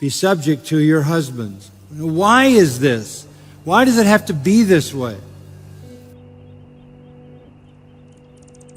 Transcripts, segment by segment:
be subject to your husbands. Why is this? Why does it have to be this way?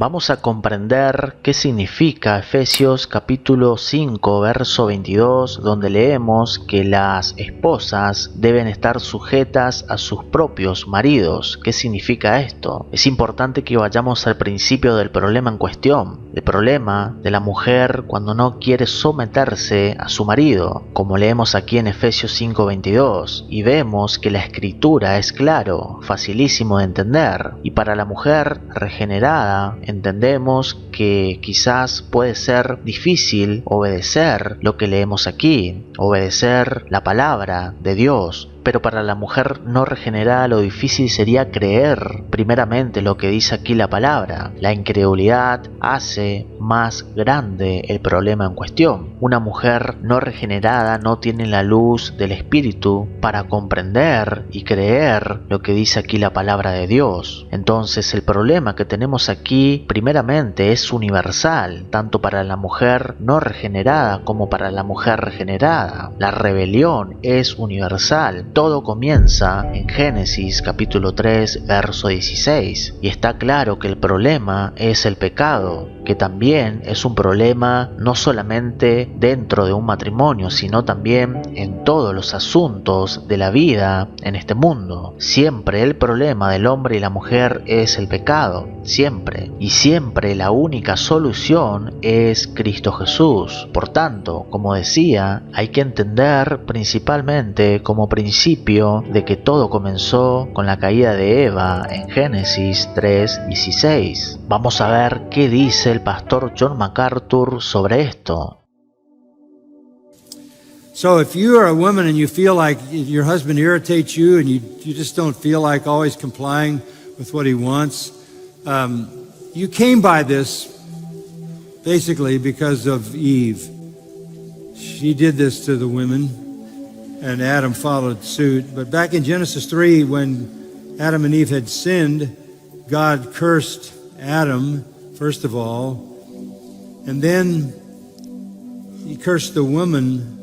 Vamos a comprender qué significa Efesios capítulo 5, verso 22, donde leemos que las esposas deben estar sujetas a sus propios maridos. ¿Qué significa esto? Es importante que vayamos al principio del problema en cuestión, el problema de la mujer cuando no quiere someterse a su marido, como leemos aquí en Efesios 5, 22, y vemos que la escritura es claro, facilísimo de entender, y para la mujer regenerada, entendemos que quizás puede ser difícil obedecer lo que leemos aquí, obedecer la palabra de Dios. Pero para la mujer no regenerada lo difícil sería creer primeramente lo que dice aquí la palabra. La incredulidad hace más grande el problema en cuestión. Una mujer no regenerada no tiene la luz del Espíritu para comprender y creer lo que dice aquí la palabra de Dios. Entonces el problema que tenemos aquí primeramente es universal, tanto para la mujer no regenerada como para la mujer regenerada. La rebelión es universal. Todo comienza en Génesis capítulo 3, verso 16. Y está claro que el problema es el pecado, que también es un problema no solamente dentro de un matrimonio, sino también en todos los asuntos de la vida en este mundo. Siempre el problema del hombre y la mujer es el pecado, siempre. Y siempre la única solución es Cristo Jesús. Por tanto, como decía, hay que entender principalmente como principio de que todo comenzó con la caída de Eva en Génesis 3:16. Vamos a ver qué dice el pastor John MacArthur sobre esto. So if you are a woman and you feel like your husband irritates you and you just don't feel like always complying with what he wants, you came by this basically because of Eve. She did this to the women, and Adam followed suit. But back in Genesis 3, when Adam and Eve had sinned, God cursed Adam, first of all, and then he cursed the woman.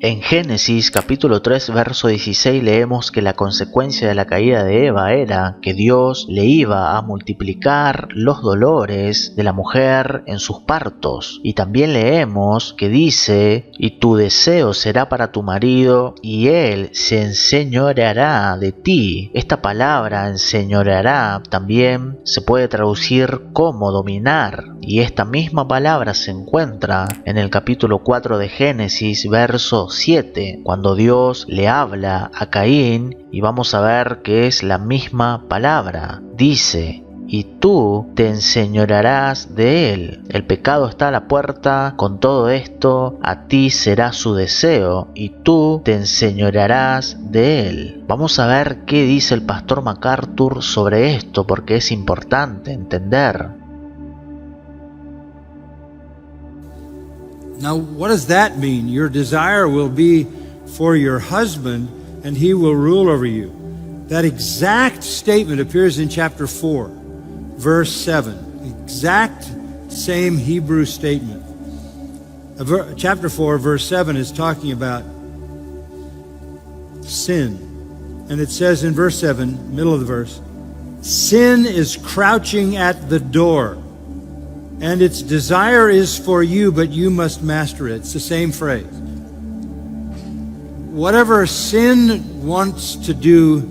En Génesis capítulo 3 verso 16 leemos que la consecuencia de la caída de Eva era que Dios le iba a multiplicar los dolores de la mujer en sus partos. Y también leemos que dice: y tu deseo será para tu marido y él se enseñoreará de ti. Esta palabra enseñoreará también se puede traducir como dominar, y esta misma palabra se encuentra en el capítulo 4 de Génesis verso 7, cuando Dios le habla a Caín, y vamos a ver que es la misma palabra. Dice: y tú te enseñorearás de él. El pecado está a la puerta. Con todo esto, a ti será su deseo y tú te enseñorearás de él. Vamos a ver qué dice el pastor MacArthur sobre esto, porque es importante entender. Now, what does that mean? Your desire will be for your husband, and he will rule over you. That exact statement appears in chapter 4, verse 7. Exact same Hebrew statement. Chapter 4, verse 7 is talking about sin. And it says in verse 7, middle of the verse, sin is crouching at the door, and its desire is for you, but you must master it. It's the same phrase. Whatever sin wants to do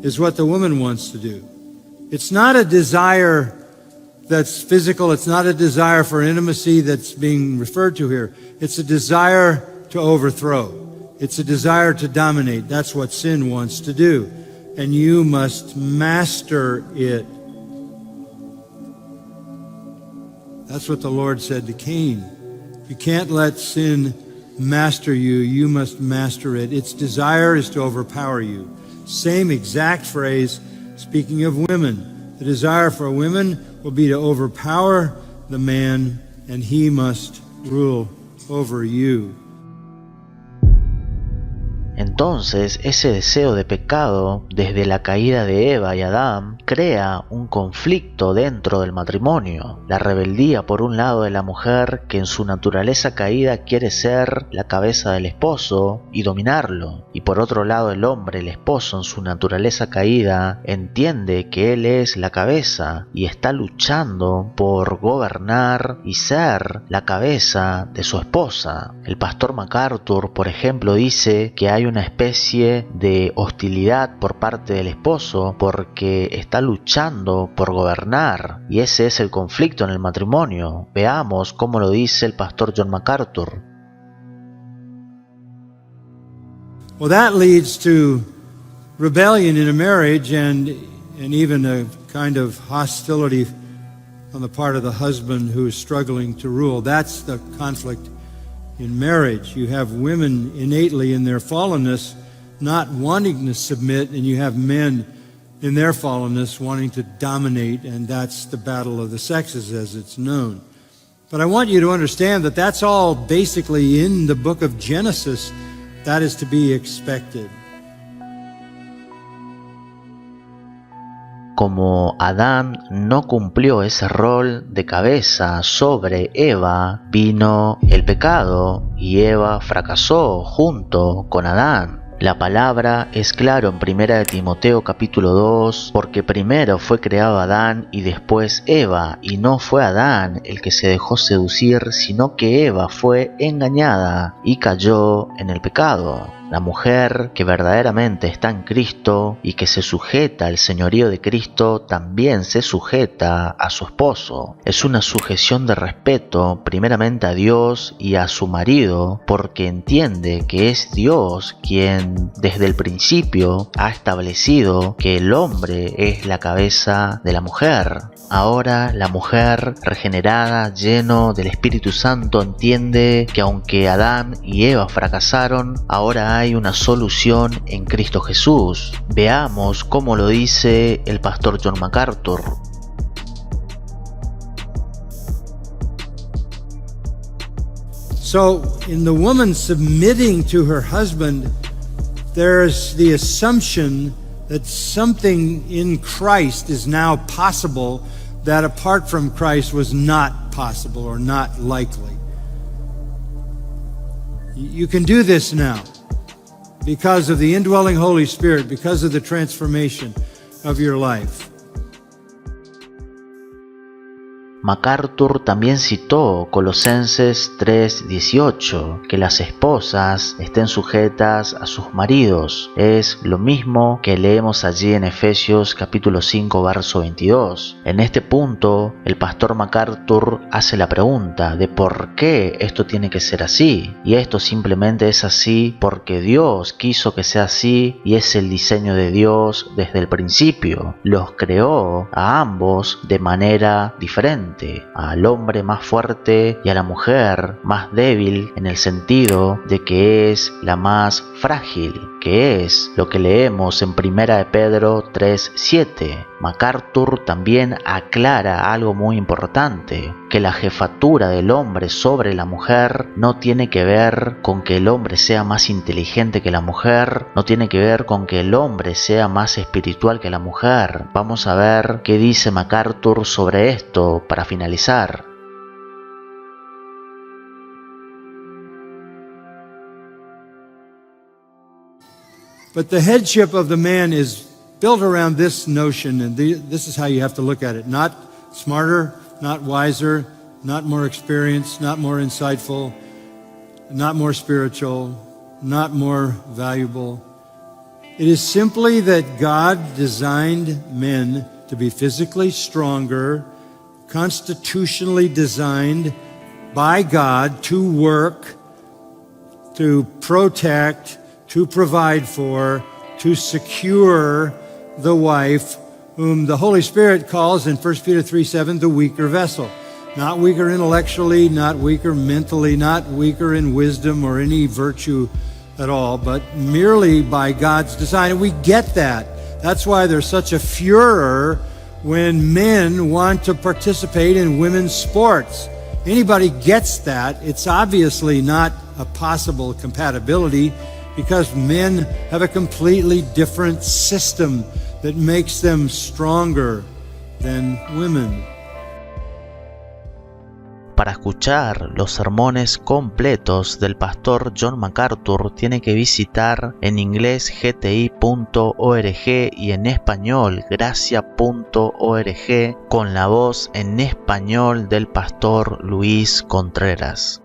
is what the woman wants to do. It's not a desire that's physical. It's not a desire for intimacy that's being referred to here. It's a desire to overthrow. It's a desire to dominate. That's what sin wants to do. And you must master it. That's what the Lord said to Cain. You can't let sin master you. You must master it. Its desire is to overpower you. Same exact phrase, speaking of women. The desire for women will be to overpower the man, and he must rule over you. Entonces, ese deseo de pecado, desde la caída de Eva y Adán, crea un conflicto dentro del matrimonio. La rebeldía, por un lado, de la mujer, que en su naturaleza caída quiere ser la cabeza del esposo y dominarlo. Y por otro lado, el hombre, el esposo, en su naturaleza caída, entiende que él es la cabeza y está luchando por gobernar y ser la cabeza de su esposa. El pastor MacArthur, por ejemplo, dice que hay una especie de hostilidad por parte del esposo porque está luchando por gobernar, y ese es el conflicto en el matrimonio. Veamos cómo lo dice el pastor John MacArthur. Well, that leads to rebellion in a marriage and even a kind of hostility on the part of the husband who is struggling to rule. That's the conflict in marriage. You have women innately in their fallenness not wanting to submit, and you have men in their fallenness wanting to dominate, and that's the battle of the sexes as it's known. But I want you to understand that that's all basically in the book of Genesis. That is to be expected. Como Adán no cumplió ese rol de cabeza sobre Eva, vino el pecado y Eva fracasó junto con Adán. La palabra es claro en 1 Timoteo capítulo 2, porque primero fue creado Adán y después Eva, y no fue Adán el que se dejó seducir, sino que Eva fue engañada y cayó en el pecado. La mujer que verdaderamente está en Cristo y que se sujeta al señorío de Cristo también se sujeta a su esposo. Es una sujeción de respeto primeramente a Dios y a su marido, porque entiende que es Dios quien desde el principio ha establecido que el hombre es la cabeza de la mujer. Ahora la mujer regenerada, lleno del Espíritu Santo, entiende que aunque Adán y Eva fracasaron, ahora hay una solución en Cristo Jesús. Veamos cómo lo dice el pastor John MacArthur. So, in the woman submitting to her husband, there's the assumption that something in Christ is now possible that apart from Christ was not possible or not likely. You can do this now because of the indwelling Holy Spirit, because of the transformation of your life. MacArthur también citó Colosenses 3:18, que las esposas estén sujetas a sus maridos. Es lo mismo que leemos allí en Efesios capítulo 5 verso 22. En este punto, el pastor MacArthur hace la pregunta de por qué esto tiene que ser así. Y esto simplemente es así porque Dios quiso que sea así y es el diseño de Dios desde el principio. Los creó a ambos de manera diferente. Al hombre más fuerte y a la mujer más débil, en el sentido de que es la más frágil, que es lo que leemos en 1 de Pedro 3:7. MacArthur también aclara algo muy importante, que la jefatura del hombre sobre la mujer no tiene que ver con que el hombre sea más inteligente que la mujer, no tiene que ver con que el hombre sea más espiritual que la mujer. Vamos a ver qué dice MacArthur sobre esto para finalizar. But the headship of the man is built around this notion, and this is how you have to look at it. Not smarter, not wiser, not more experienced, not more insightful, not more spiritual, not more valuable. It is simply that God designed men to be physically stronger, constitutionally designed by God to work, to protect, to provide for, to secure the wife, whom the Holy Spirit calls in 1 Peter 3:7 the weaker vessel. Not weaker intellectually, not weaker mentally, not weaker in wisdom or any virtue at all, but merely by God's design. And we get that. That's why there's such a furor when men want to participate in women's sports. Anybody gets that. It's obviously not a possible compatibility. because men have a completely different system that makes them stronger than women. Para escuchar los sermones completos del pastor John MacArthur tiene que visitar en inglés gti.org y en español gracia.org con la voz en español del pastor Luis Contreras.